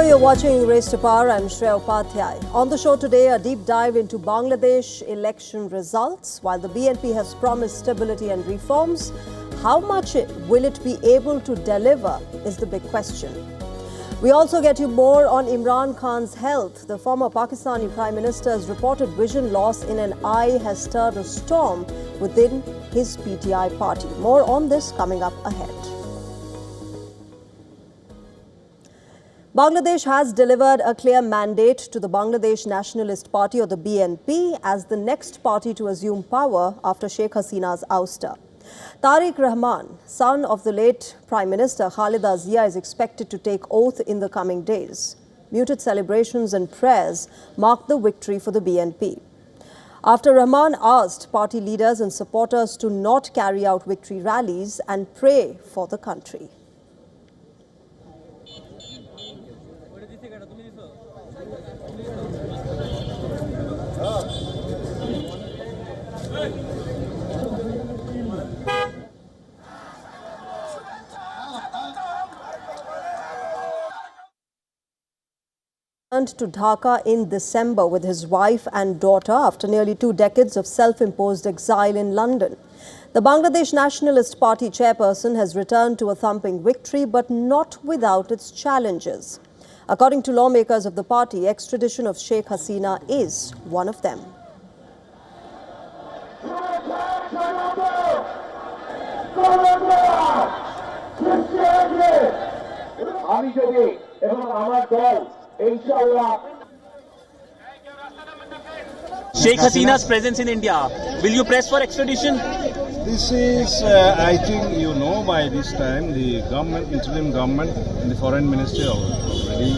Hello, you're watching Race to Power. I'm Shreya Upadhyay. On the show today, a deep dive into Bangladesh election results. While the BNP has promised stability and reforms, how much will it be able to deliver is the big question. We also get you more on Imran Khan's health. The former Pakistani Prime Minister's reported vision loss in an eye has stirred a storm within his PTI party. More on this coming up ahead. Bangladesh has delivered a clear mandate to the Bangladesh Nationalist Party, or the BNP, as the next party to assume power after Sheikh Hasina's ouster. Tariq Rahman, son of the late Prime Minister Khalida Zia, is expected to take oath in the coming days. Muted celebrations and prayers marked the victory for the BNP. After Rahman asked party leaders and supporters to not carry out victory rallies and pray for the country. To Dhaka in December with his wife and daughter after nearly 2 decades of self-imposed exile in London. The Bangladesh Nationalist Party chairperson has returned to a thumping victory, but not without its challenges. According to lawmakers of the party, extradition of Sheikh Hasina is one of them. Sheikh Hasina's presence in India. Will you press for extradition? This is, I think you know by this time, the government, interim government and the foreign ministry already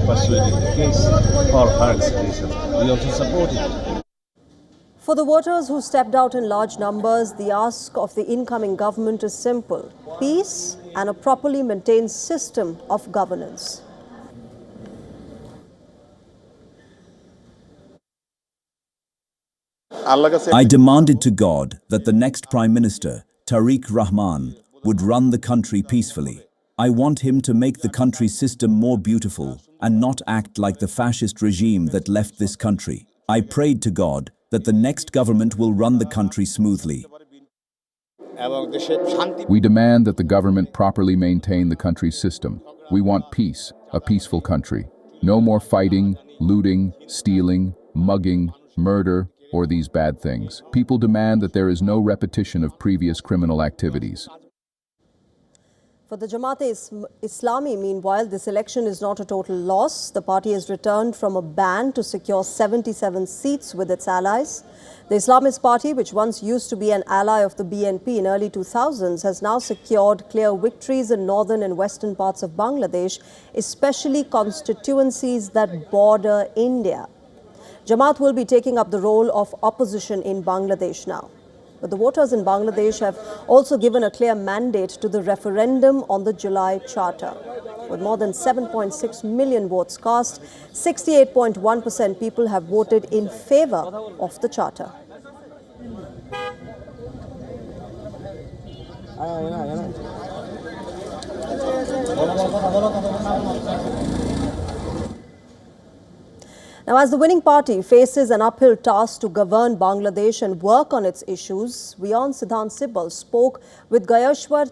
pursuing the case for her extradition. We also support it. For the voters who stepped out in large numbers, the ask of the incoming government is simple: peace and a properly maintained system of governance. I demanded to God that the next Prime Minister, Tariq Rahman, would run the country peacefully. I want him to make the country's system more beautiful and not act like the fascist regime that left this country. I prayed to God that the next government will run the country smoothly. We demand that the government properly maintain the country's system. We want peace, a peaceful country. No more fighting, looting, stealing, mugging, murder, or these bad things. People demand that there is no repetition of previous criminal activities. For the Jamaat-e-Islami, meanwhile, this election is not a total loss. The party has returned from a ban to secure 77 seats with its allies. The Islamist Party, which once used to be an ally of the BNP in early 2000s, has now secured clear victories in northern and western parts of Bangladesh, especially constituencies that border India. Jamaat will be taking up the role of opposition in Bangladesh now. But the voters in Bangladesh have also given a clear mandate to the referendum on the July Charter. With more than 7.6 million votes cast, 68.1% people have voted in favor of the Charter. Now, as the winning party faces an uphill task to govern Bangladesh and work on its issues, WION Siddhant Sibbal spoke with Goyeswar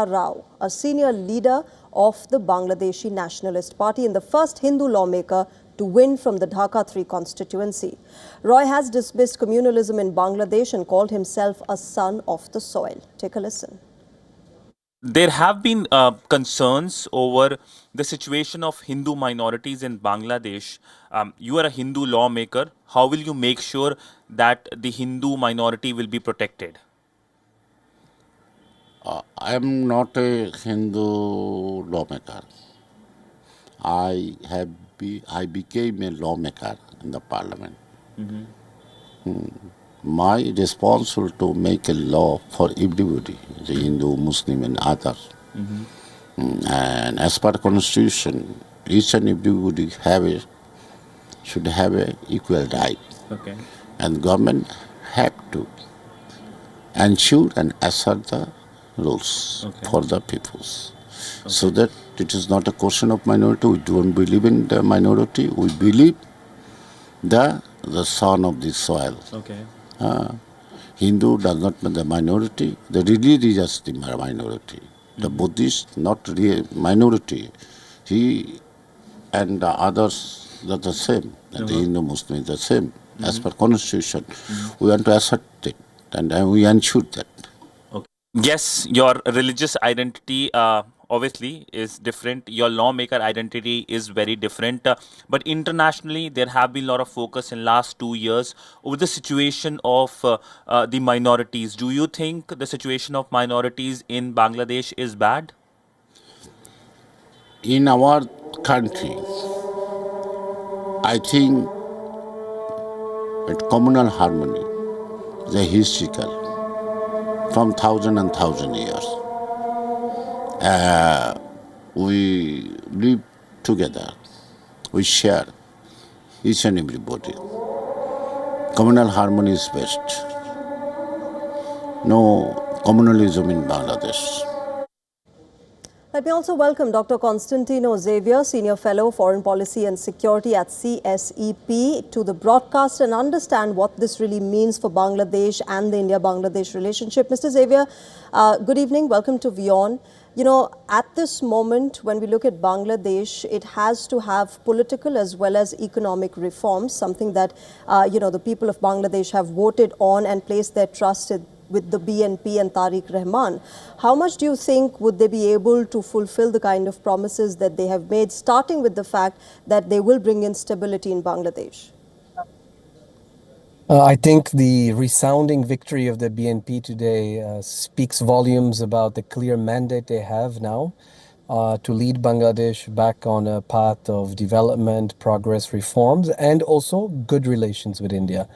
Roy, a senior leader of the Bangladeshi Nationalist Party and the first Hindu lawmaker to win from the Dhaka 3 constituency. Roy has dismissed communalism in Bangladesh and called himself a son of the soil. Take a listen. There have been concerns over the situation of Hindu minorities in Bangladesh. You are a Hindu lawmaker. How will you make sure that the Hindu minority will be protected? I am not a Hindu lawmaker. I became a lawmaker in the parliament. My responsibility to make a law for everybody, the Hindu, Muslim and others. And as per the constitution, each and everybody should have an equal right. Okay. And government have to ensure and assert the rules for the peoples. So that It is not a question of minority. We don't believe in the minority. We believe the son of the soil. Okay. Hindu does not mean the minority. The religious the minority. The Buddhist, not really minority. He and the others are the same. And the Hindu Muslim is the same. As per constitution, we want to assert it, and we ensure that. Yes, your religious identity obviously is different. Your lawmaker identity is very different. But internationally, there have been a lot of focus in last 2 years over the situation of the minorities. Do you think the situation of minorities in Bangladesh is bad? In our country, I think communal harmony is a historical from thousand and thousand years. We live together. We share each and everybody. Communal harmony is best. No communalism in Bangladesh. Let me also welcome Dr. Constantino Xavier, Senior Fellow, Foreign Policy and Security at CSEP, to the broadcast and understand what this really means for Bangladesh and the India-Bangladesh relationship. Mr. Xavier, good evening. Welcome to WION. You know, at this moment, when we look at Bangladesh, it has to have political as well as economic reforms, something that, the people of Bangladesh have voted on and placed their trust in with the BNP and Tariq Rahman. How much do you think would they be able to fulfill the kind of promises that they have made, starting with the fact that they will bring in stability in Bangladesh? I think the resounding victory of the BNP today speaks volumes about the clear mandate they have now to lead Bangladesh back on a path of development, progress, reforms, and also good relations with India.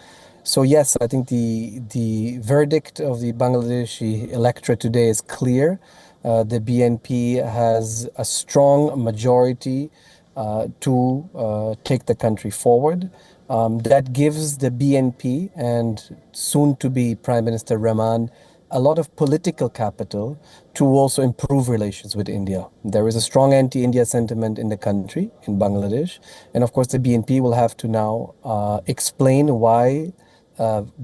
So yes, I think the verdict of the Bangladeshi electorate today is clear. The BNP has a strong majority to take the country forward. That gives the BNP and soon-to-be Prime Minister Rahman a lot of political capital to also improve relations with India. There is a strong anti-India sentiment in the country, in Bangladesh. And of course, the BNP will have to now explain why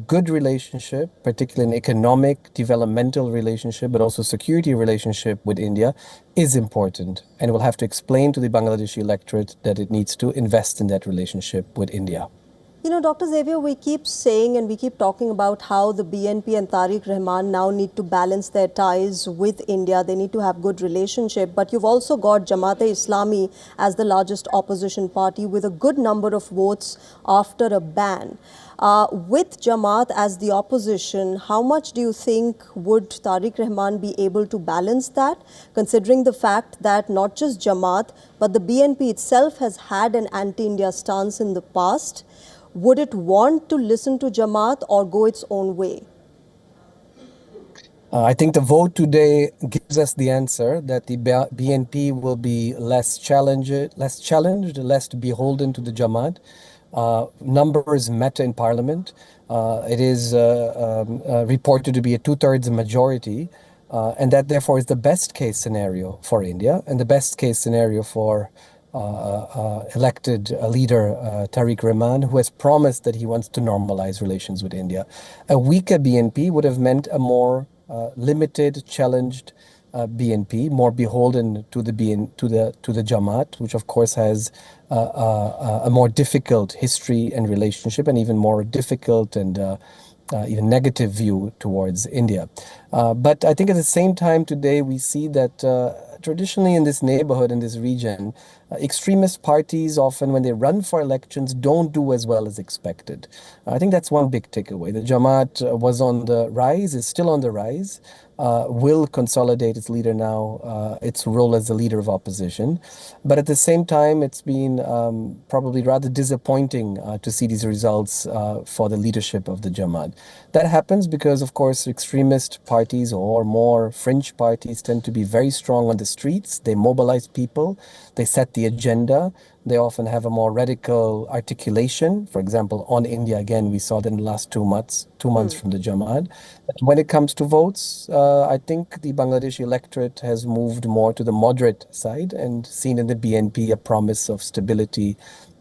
good relationship, particularly an economic, developmental relationship, but also security relationship with India is important. And will have to explain to the Bangladeshi electorate that it needs to invest in that relationship with India. You know, Dr. Xavier, we keep saying and we keep talking about how the BNP and Tariq Rahman now need to balance their ties with India. They need to have good relationship. But you've also got Jamaat-e-Islami as the largest opposition party with a good number of votes after a ban. With Jamaat as the opposition, how much do you think would Tariq Rahman be able to balance that, considering the fact that not just Jamaat, but the BNP itself has had an anti-India stance in the past? Would it want to listen to Jamaat or go its own way? I think the vote today gives us the answer that the BNP will be less challenged, less beholden to the Jamaat. Numbers matter in parliament. It is reported to be a two-thirds majority, and that therefore is the best case scenario for India and the best case scenario for elected leader Tariq Rahman, who has promised that he wants to normalize relations with India. A weaker BNP would have meant a more limited, challenged BNP, more beholden to the Jamaat, which of course has a more difficult history and relationship, and even more difficult and even negative view towards India. But I think at the same time today we see that traditionally in this neighborhood, in this region, extremist parties often, when they run for elections, don't do as well as expected. I think that's one big takeaway. The Jamaat was on the rise, is still on the rise, will consolidate its leader now, its role as the leader of opposition. But at the same time, it's been probably rather disappointing to see these results for the leadership of the Jamaat. That happens because, of course, extremist parties or more fringe parties tend to be very strong on the streets. They mobilize people. They set the agenda. They often have a more radical articulation. For example, on India, again, we saw that in the last 2 months, 2 months from the Jamaat. When it comes to votes, I think the Bangladeshi electorate has moved more to the moderate side and seen in the BNP a promise of stability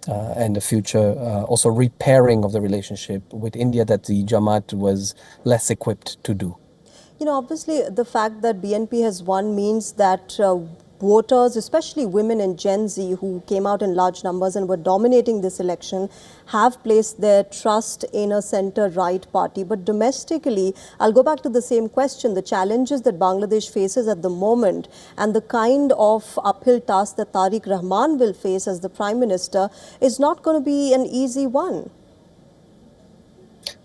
and a future, also repairing of the relationship with India that the Jamaat was less equipped to do. You know, obviously, the fact that BNP has won means that voters, especially women and Gen Z, who came out in large numbers and were dominating this election, have placed their trust in a centre-right party. But domestically, I'll go back to the same question, the challenges that Bangladesh faces at the moment and the kind of uphill task that Tariq Rahman will face as the Prime Minister is not going to be an easy one.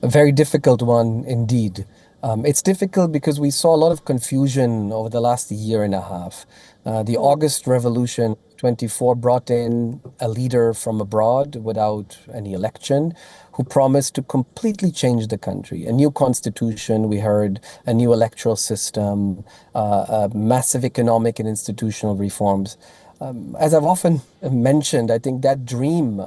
A very difficult one indeed. It's difficult because we saw a lot of confusion over the last year and a half. The August Revolution 24 brought in a leader from abroad without any election who promised to completely change the country. A new constitution, we heard, a new electoral system, massive economic and institutional reforms. As I've often mentioned, I think that dream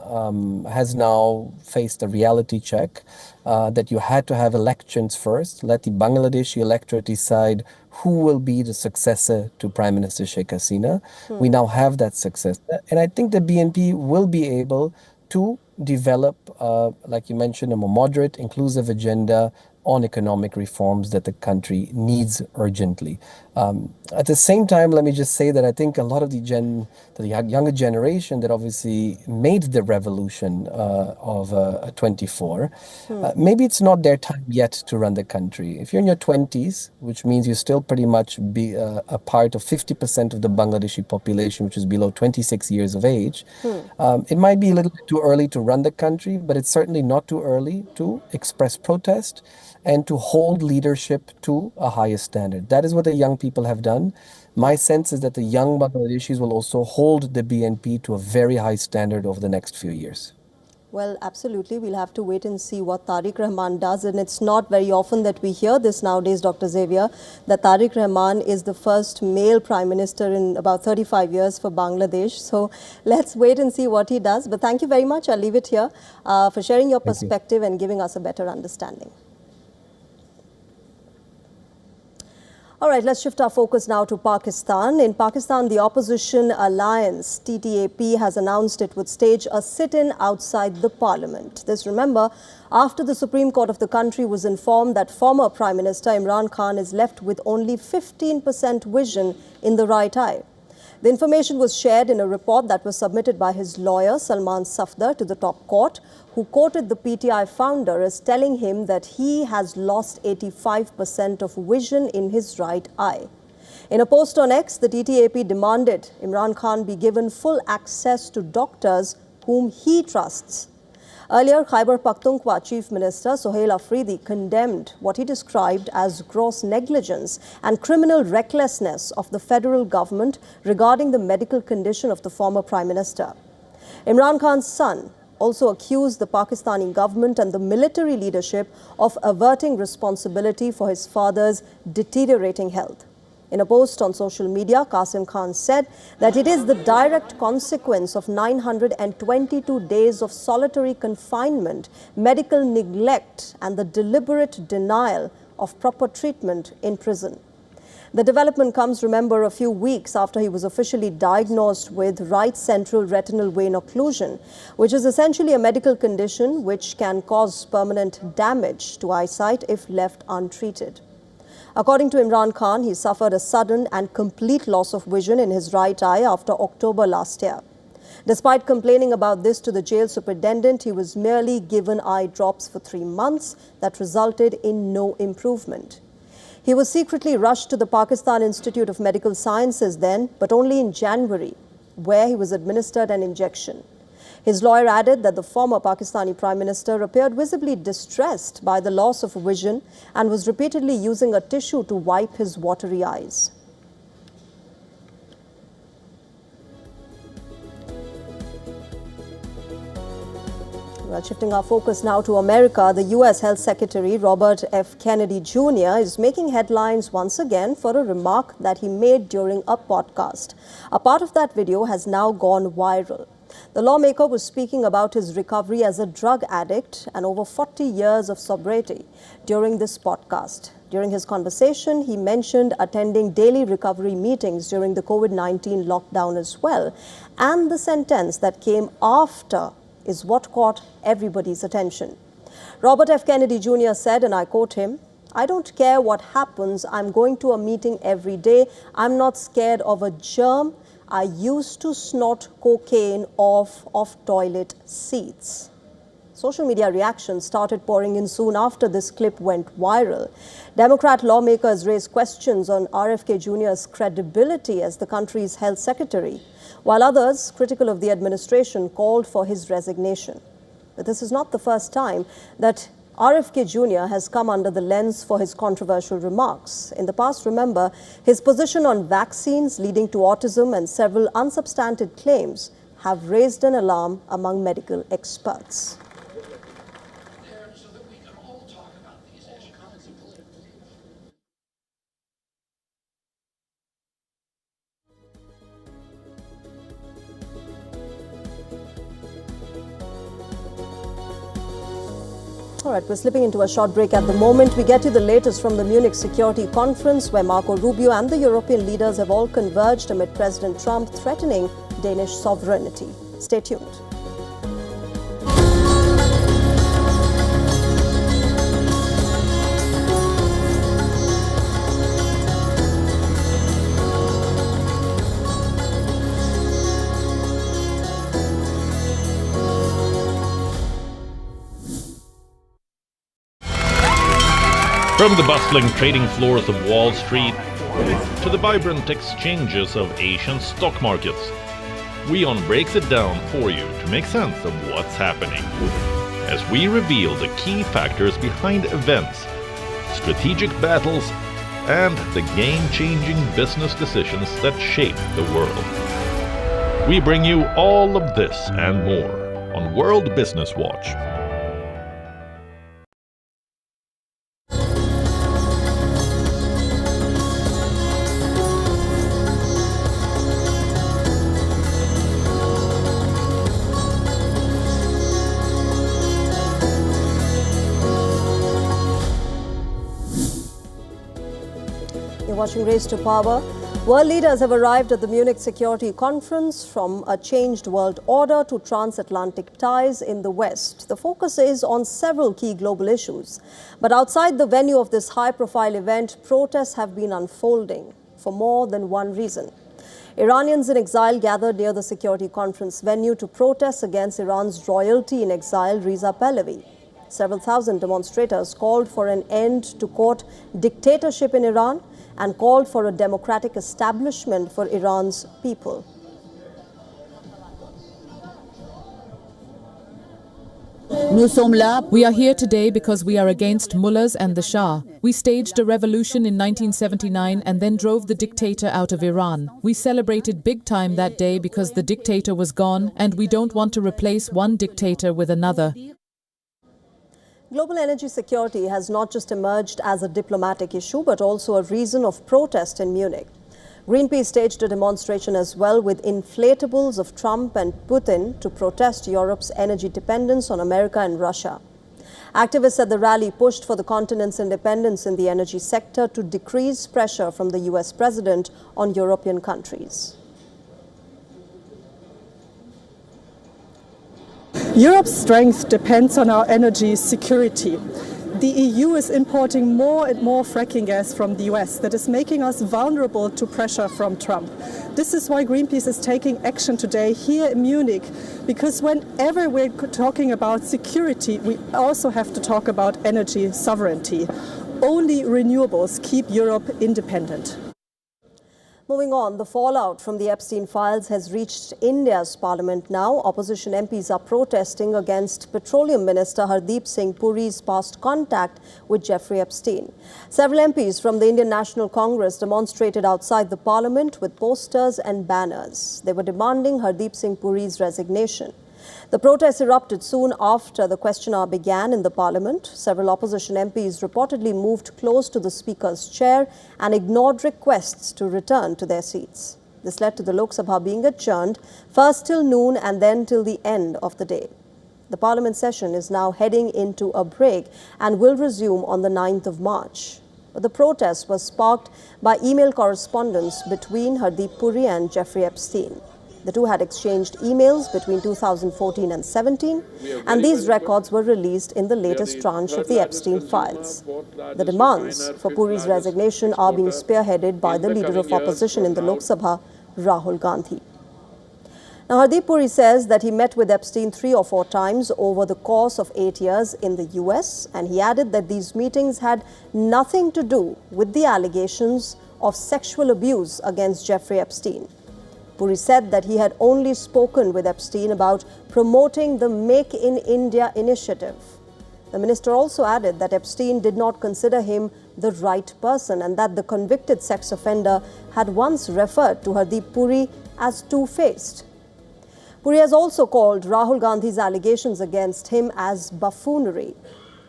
has now faced a reality check that you had to have elections first, let the Bangladeshi electorate decide who will be the successor to Prime Minister Sheikh Hasina. We now have that success. And I think the BNP will be able to develop, like you mentioned, a more moderate, inclusive agenda on economic reforms that the country needs urgently. At the same time, let me just say that I think a lot of the younger generation that obviously made the revolution of 24, maybe it's not their time yet to run the country. If you're in your 20s, which means you still pretty much be a part of 50% of the Bangladeshi population, which is below 26 years of age, it might be a little bit too early to run the country, but it's certainly not too early to express protest and to hold leadership to a higher standard. That is what the young people have done. My sense is that the young Bangladeshis will also hold the BNP to a very high standard over the next few years. Well, absolutely. We'll have to wait and see what Tariq Rahman does. And it's not very often that we hear this nowadays, Dr. Xavier, that Tariq Rahman is the first male prime minister in about 35 years for Bangladesh. So let's wait and see what he does. But thank you very much. I'll leave it here for sharing your perspective and giving us a better understanding. All right, let's shift our focus now to Pakistan. In Pakistan, the opposition alliance, TTAP, has announced it would stage a sit-in outside the parliament. This, remember, after the Supreme Court of the country was informed that former Prime Minister Imran Khan is left with only 15% vision in the right eye. The information was shared in a report that was submitted by his lawyer, Salman Safdar, to the top court, who quoted the PTI founder as telling him that he has lost 85% of vision in his right eye. In a post on X, the TTAP demanded Imran Khan be given full access to doctors whom he trusts. Earlier, Khyber Pakhtunkhwa Chief Minister Sohail Afridi condemned what he described as gross negligence and criminal recklessness of the federal government regarding the medical condition of the former Prime Minister. Imran Khan's son also accused the Pakistani government and the military leadership of averting responsibility for his father's deteriorating health. In a post on social media, Qasim Khan said that it is the direct consequence of 922 days of solitary confinement, medical neglect, and the deliberate denial of proper treatment in prison. The development comes, remember, a few weeks after he was officially diagnosed with right central retinal vein occlusion, which is essentially a medical condition which can cause permanent damage to eyesight if left untreated. According to Imran Khan, he suffered a sudden and complete loss of vision in his right eye after October last year. Despite complaining about this to the jail superintendent, he was merely given eye drops for 3 months that resulted in no improvement. He was secretly rushed to the Pakistan Institute of Medical Sciences then, but only in January, where he was administered an injection. His lawyer added that the former Pakistani Prime Minister appeared visibly distressed by the loss of vision and was repeatedly using a tissue to wipe his watery eyes. Well, shifting our focus now to America, the U.S. Health Secretary Robert F. Kennedy Jr. is making headlines once again for a remark that he made during a podcast. A part of that video has now gone viral. The lawmaker was speaking about his recovery as a drug addict and over 40 years of sobriety during this podcast. During his conversation, he mentioned attending daily recovery meetings during the COVID-19 lockdown as well. And the sentence that came after is what caught everybody's attention. Robert F. Kennedy Jr. said, and I quote him, "I don't care what happens. I'm going to a meeting every day. I'm not scared of a germ. I used to snort cocaine off of toilet seats." Social media reactions started pouring in soon after this clip went viral. Democrat lawmakers raised questions on RFK Jr.'s credibility as the country's health secretary, while others, critical of the administration, called for his resignation. But this is not the first time that RFK Jr. has come under the lens for his controversial remarks. In the past, remember, his position on vaccines leading to autism and several unsubstantiated claims have raised an alarm among medical experts. All right, we're slipping into a short break at the moment. We get you the latest from the Munich Security Conference, where Marco Rubio and the European leaders have all converged amid President Trump threatening Danish sovereignty. Stay tuned. From the bustling trading floors of Wall Street to the vibrant exchanges of Asian stock markets, WION breaks it down for you to make sense of what's happening, as we reveal the key factors behind events, strategic battles, and the game-changing business decisions that shape the world. We bring you all of this and more on World Business Watch. Watching Race to Power. World leaders have arrived at the Munich Security Conference, from a changed world order to transatlantic ties in the West. The focus is on several key global issues. But outside the venue of this high-profile event, protests have been unfolding for more than one reason. Iranians in exile gathered near the Security Conference venue to protest against Iran's royalty in exile, Reza Pahlavi. Several thousand demonstrators called for an end to court dictatorship in Iran and called for a democratic establishment for Iran's people. We are here today because we are against mullahs and the Shah. We staged a revolution in 1979 and then drove the dictator out of Iran. We celebrated big time that day because the dictator was gone, and we don't want to replace one dictator with another. Global energy security has not just emerged as a diplomatic issue, but also a reason of protest in Munich. Greenpeace staged a demonstration as well, with inflatables of Trump and Putin to protest Europe's energy dependence on America and Russia. Activists at the rally pushed for the continent's independence in the energy sector to decrease pressure from the US president on European countries. Europe's strength depends on our energy security. The EU is importing more and more fracking gas from the US that is making us vulnerable to pressure from Trump. This is why Greenpeace is taking action today here in Munich, because whenever we're talking about security, we also have to talk about energy sovereignty. Only renewables keep Europe independent. Moving on, the fallout from the Epstein files has reached India's parliament now. Opposition MPs are protesting against Petroleum Minister Hardeep Singh Puri's past contact with Jeffrey Epstein. Several MPs from the Indian National Congress demonstrated outside the parliament with posters and banners. They were demanding Hardeep Singh Puri's resignation. The protests erupted soon after the question hour began in the parliament. Several opposition MPs reportedly moved close to the speaker's chair and ignored requests to return to their seats. This led to the Lok Sabha being adjourned, first till noon and then till the end of the day. The Parliament session is now heading into a break and will resume on the 9th of March. But the protest was sparked by email correspondence between Hardeep Puri and Jeffrey Epstein. The two had exchanged emails between 2014 and 17, and these records were released in the latest tranche of the Epstein files. The demands for Puri's resignation are being spearheaded by the leader of opposition in the Lok Sabha, Rahul Gandhi. Now, Hardeep Puri says that he met with Epstein 3 or 4 times over the course of 8 years in the US, and he added that these meetings had nothing to do with the allegations of sexual abuse against Jeffrey Epstein. Puri said that he had only spoken with Epstein about promoting the Make in India initiative. The minister also added that Epstein did not consider him the right person and that the convicted sex offender had once referred to Hardeep Puri as two-faced. Puri has also called Rahul Gandhi's allegations against him as buffoonery.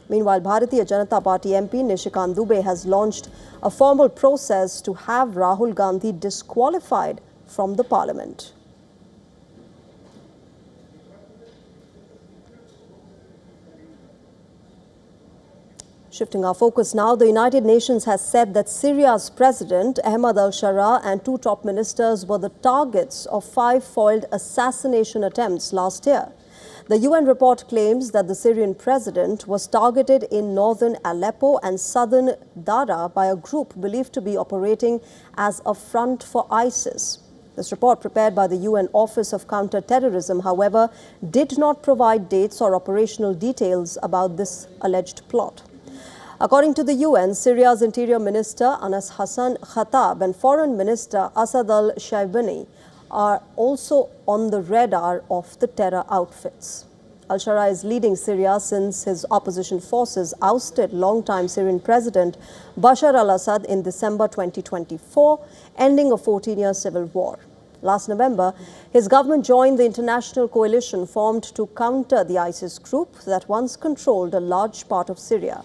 Meanwhile, Bharatiya Janata Party MP Nishikant Dubey has launched a formal process to have Rahul Gandhi disqualified from the parliament. Shifting our focus now, the United Nations has said that Syria's president, Ahmad al-Shara, and 2 top ministers were the targets of 5 foiled assassination attempts last year. The UN report claims that the Syrian president was targeted in northern Aleppo and southern Dara by a group believed to be operating as a front for ISIS. This report, prepared by the UN Office of Counter-Terrorism, however, did not provide dates or operational details about this alleged plot. According to the UN, Syria's Interior Minister Anas Hassan Khattab and Foreign Minister Asad al-Shaibani are also on the radar of the terror outfits. Al-Shara is leading Syria since his opposition forces ousted longtime Syrian President Bashar al-Assad in December 2024, ending a 14-year civil war. Last November, his government joined the international coalition formed to counter the ISIS group that once controlled a large part of Syria.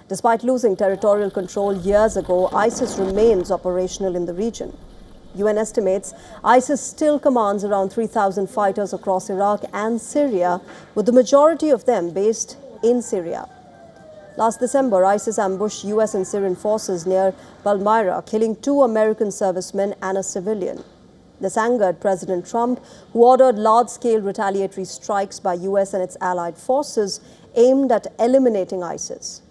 Despite losing territorial control years ago, ISIS remains operational in the region. UN estimates ISIS still commands around 3,000 fighters across Iraq and Syria, with the majority of them based in Syria. Last December, ISIS ambushed US and Syrian forces near Palmyra, killing 2 American servicemen and a civilian. This angered President Trump, who ordered large-scale retaliatory strikes by US and its allied forces aimed at eliminating ISIS.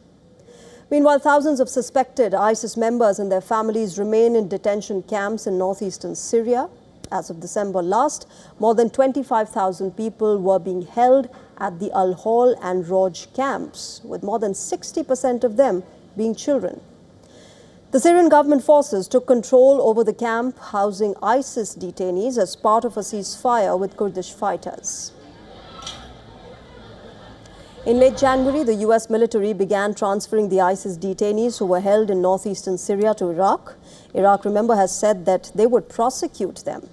Meanwhile, thousands of suspected ISIS members and their families remain in detention camps in northeastern Syria. As of December last, more than 25,000 people were being held at the Al-Hol and Roj camps, with more than 60% of them being children. The Syrian government forces took control over the camp housing ISIS detainees as part of a ceasefire with Kurdish fighters. In late January, the US military began transferring the ISIS detainees who were held in northeastern Syria to Iraq. Iraq, remember, has said that they would prosecute them.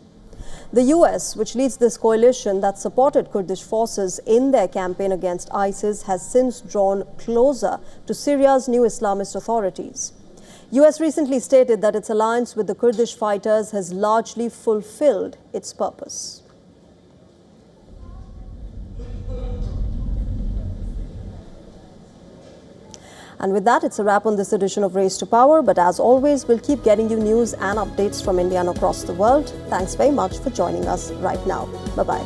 The US, which leads this coalition that supported Kurdish forces in their campaign against ISIS, has since drawn closer to Syria's new Islamist authorities. US recently stated that its alliance with the Kurdish fighters has largely fulfilled its purpose. And with that, it's a wrap on this edition of Race to Power. But as always, we'll keep getting you news and updates from India and across the world. Thanks very much for joining us right now. Bye-bye.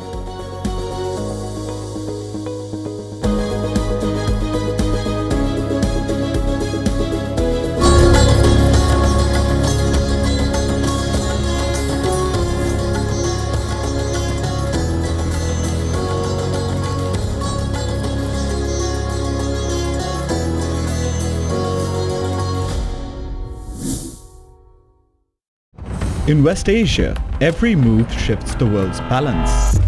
In West Asia, every move shifts the world's balance.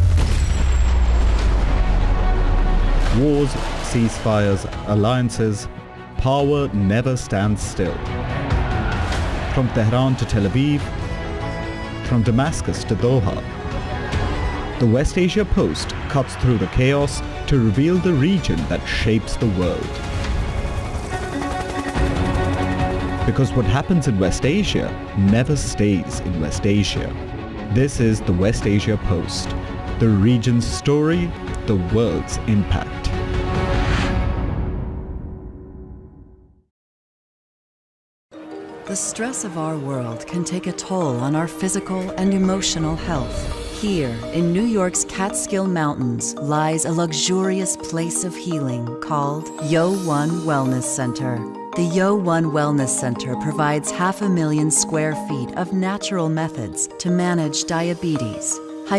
Wars, ceasefires, alliances, power never stands still. From Tehran to Tel Aviv, from Damascus to Doha, the West Asia Post cuts through the chaos to reveal the region that shapes the world. Because what happens in West Asia never stays in West Asia. This is the West Asia Post, the region's story, the world's impact. The stress of our world can take a toll on our physical and emotional health. Here, in New York's Catskill Mountains, lies a luxurious place of healing called WION Wellness Center. The WION Wellness Center provides 500,000 square feet of natural methods to manage diabetes,